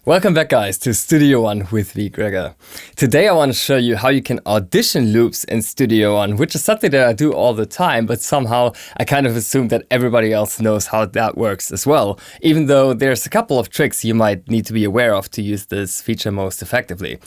Welcome back, guys, to Studio One with me, Gregor. Today I want to show you how you can audition loops in Studio One, which is something that I do all the time, but somehow I kind of assume that everybody else knows how that works as well, even though there's a couple of tricks you might need to be aware of to use this feature most effectively.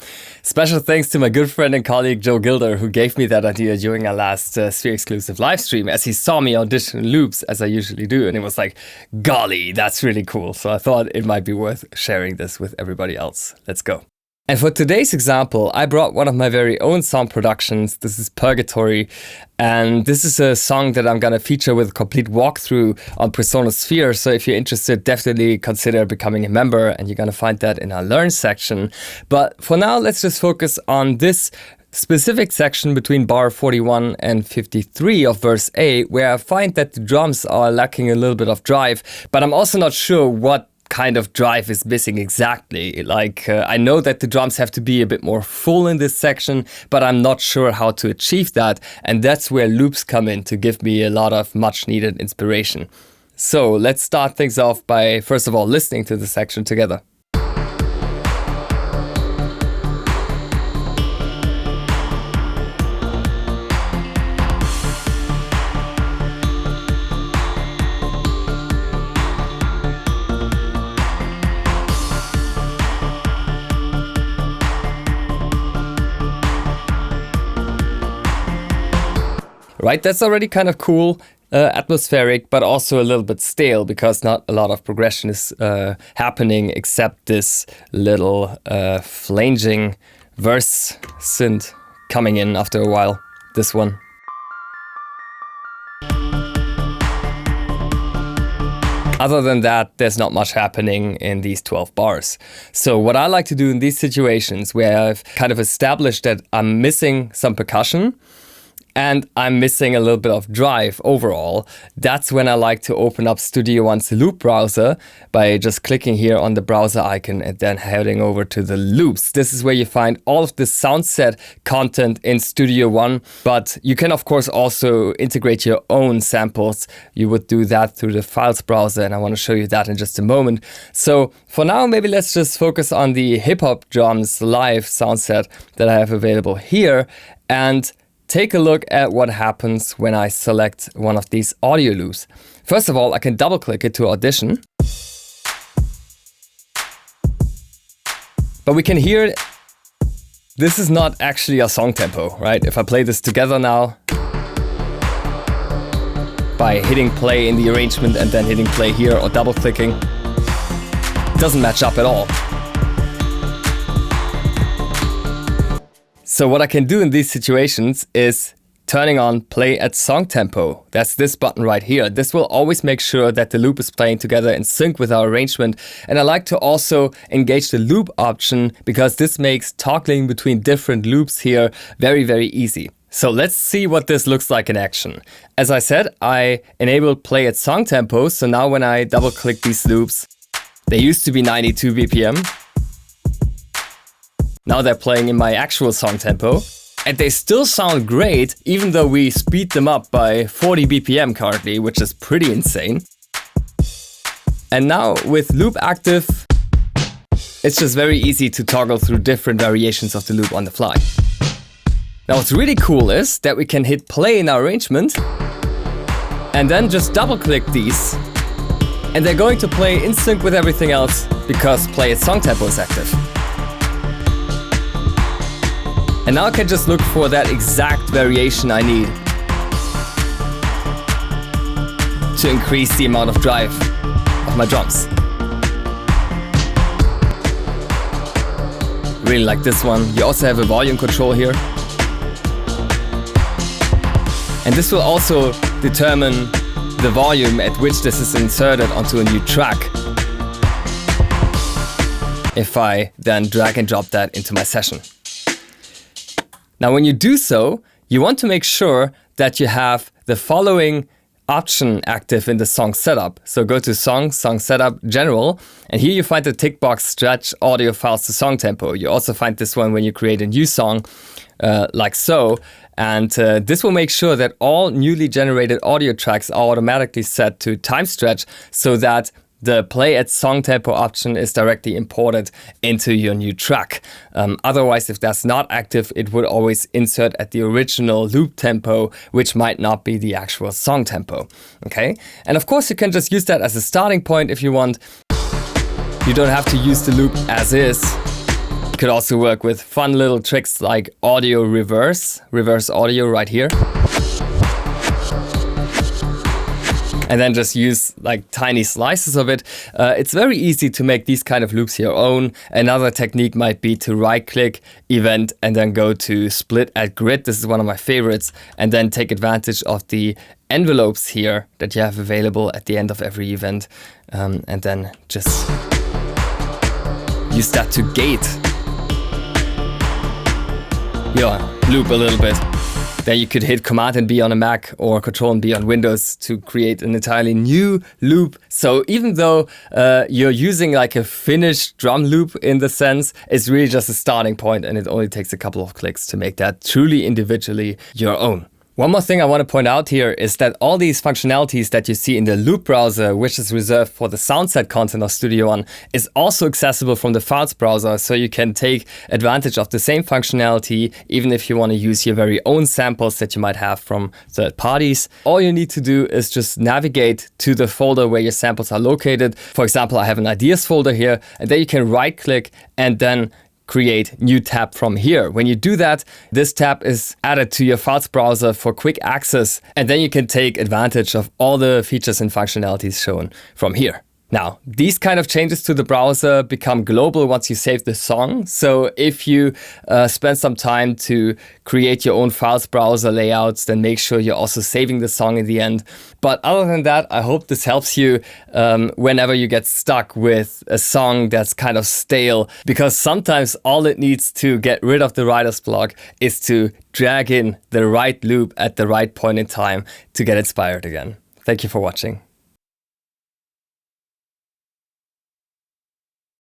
Special thanks to my good friend and colleague Joe Gilder, who gave me that idea during our last Sphere exclusive live stream, as he saw me audition loops as I usually do, and he was like, golly, that's really cool. So I thought it might be worth sharing this with everybody else. Let's go. And for today's example, I brought one of my very own song productions. This is Purgatory, and this is a song that I'm gonna feature with a complete walkthrough on PreSonus Sphere. So if you're interested, definitely consider becoming a member, and you're gonna find that in our Learn section. But for now, let's just focus on this specific section between bar 41 and 53 of verse A, where I find that the drums are lacking a little bit of drive, but I'm also not sure what kind of drive is missing exactly. I know that the drums have to be a bit more full in this section, but I'm not sure how to achieve that, and that's where loops come in to give me a lot of much needed inspiration. So let's start things off by first of all listening to the section together. Right, that's already kind of cool, atmospheric, but also a little bit stale because not a lot of progression is happening except this little flanging verse synth coming in after a while. This one. Other than that, there's not much happening in these 12 bars. So what I like to do in these situations where I've kind of established that I'm missing some percussion, and I'm missing a little bit of drive overall, that's when I like to open up Studio One's loop browser by just clicking here on the browser icon and then heading over to the loops. This is where you find all of the sound set content in Studio One, but you can of course also integrate your own samples. You would do that through the files browser, and I want to show you that in just a moment. So for now, maybe let's just focus on the hip hop drums live sound set that I have available here, and take a look at what happens when I select one of these audio loops. First of all, I can double click it to audition. But we can hear this is not actually a song tempo, right? If I play this together now by hitting play in the arrangement and then hitting play here or double clicking, it doesn't match up at all. So what I can do in these situations is turning on play at song tempo. That's this button right here. This will always make sure that the loop is playing together in sync with our arrangement. And I like to also engage the loop option because this makes toggling between different loops here very, very easy. So let's see what this looks like in action. As I said, I enabled play at song tempo. So now when I double click these loops, they used to be 92 BPM. Now they're playing in my actual song tempo, and they still sound great even though we speed them up by 40 BPM currently, which is pretty insane. And now with loop active, it's just very easy to toggle through different variations of the loop on the fly. Now what's really cool is that we can hit play in our arrangement and then just double click these, and they're going to play in sync with everything else because play at song tempo is active. And now I can just look for that exact variation I need to increase the amount of drive of my drums. Really like this one. You also have a volume control here. And this will also determine the volume at which this is inserted onto a new track. If I then drag and drop that into my session. Now, when you do so, you want to make sure that you have the following option active in the song setup. So go to Song Setup, General, and here you find the tick box Stretch Audio Files to Song Tempo. You also find this one when you create a new song, like so. And this will make sure that all newly generated audio tracks are automatically set to time stretch so that the play at song tempo option is directly imported into your new track. Otherwise, if that's not active, it would always insert at the original loop tempo, which might not be the actual song tempo. Okay, and of course you can just use that as a starting point if you want. You don't have to use the loop as is. You could also work with fun little tricks like audio reverse audio right here. And then just use like tiny slices of it. It's very easy to make these kind of loops your own. Another technique might be to right-click Event and then go to Split at Grid. This is one of my favorites. And then take advantage of the envelopes here that you have available at the end of every event. And then just use that to gate your loop a little bit. Then you could hit Command and B on a Mac or Control and B on Windows to create an entirely new loop. So even though you're using like a finished drum loop in the sense, it's really just a starting point, and it only takes a couple of clicks to make that truly individually your own. One more thing I want to point out here is that all these functionalities that you see in the loop browser, which is reserved for the soundset content of Studio One, is also accessible from the files browser. So you can take advantage of the same functionality, even if you want to use your very own samples that you might have from third parties. All you need to do is just navigate to the folder where your samples are located. For example, I have an ideas folder here, and then you can right click and then create new tab from here. When you do that, this tab is added to your files browser for quick access, and then you can take advantage of all the features and functionalities shown from here. Now, these kind of changes to the browser become global once you save the song. So if you spend some time to create your own files browser layouts, then make sure you're also saving the song in the end. But other than that, I hope this helps you whenever you get stuck with a song that's kind of stale, because sometimes all it needs to get rid of the writer's block is to drag in the right loop at the right point in time to get inspired again. Thank you for watching.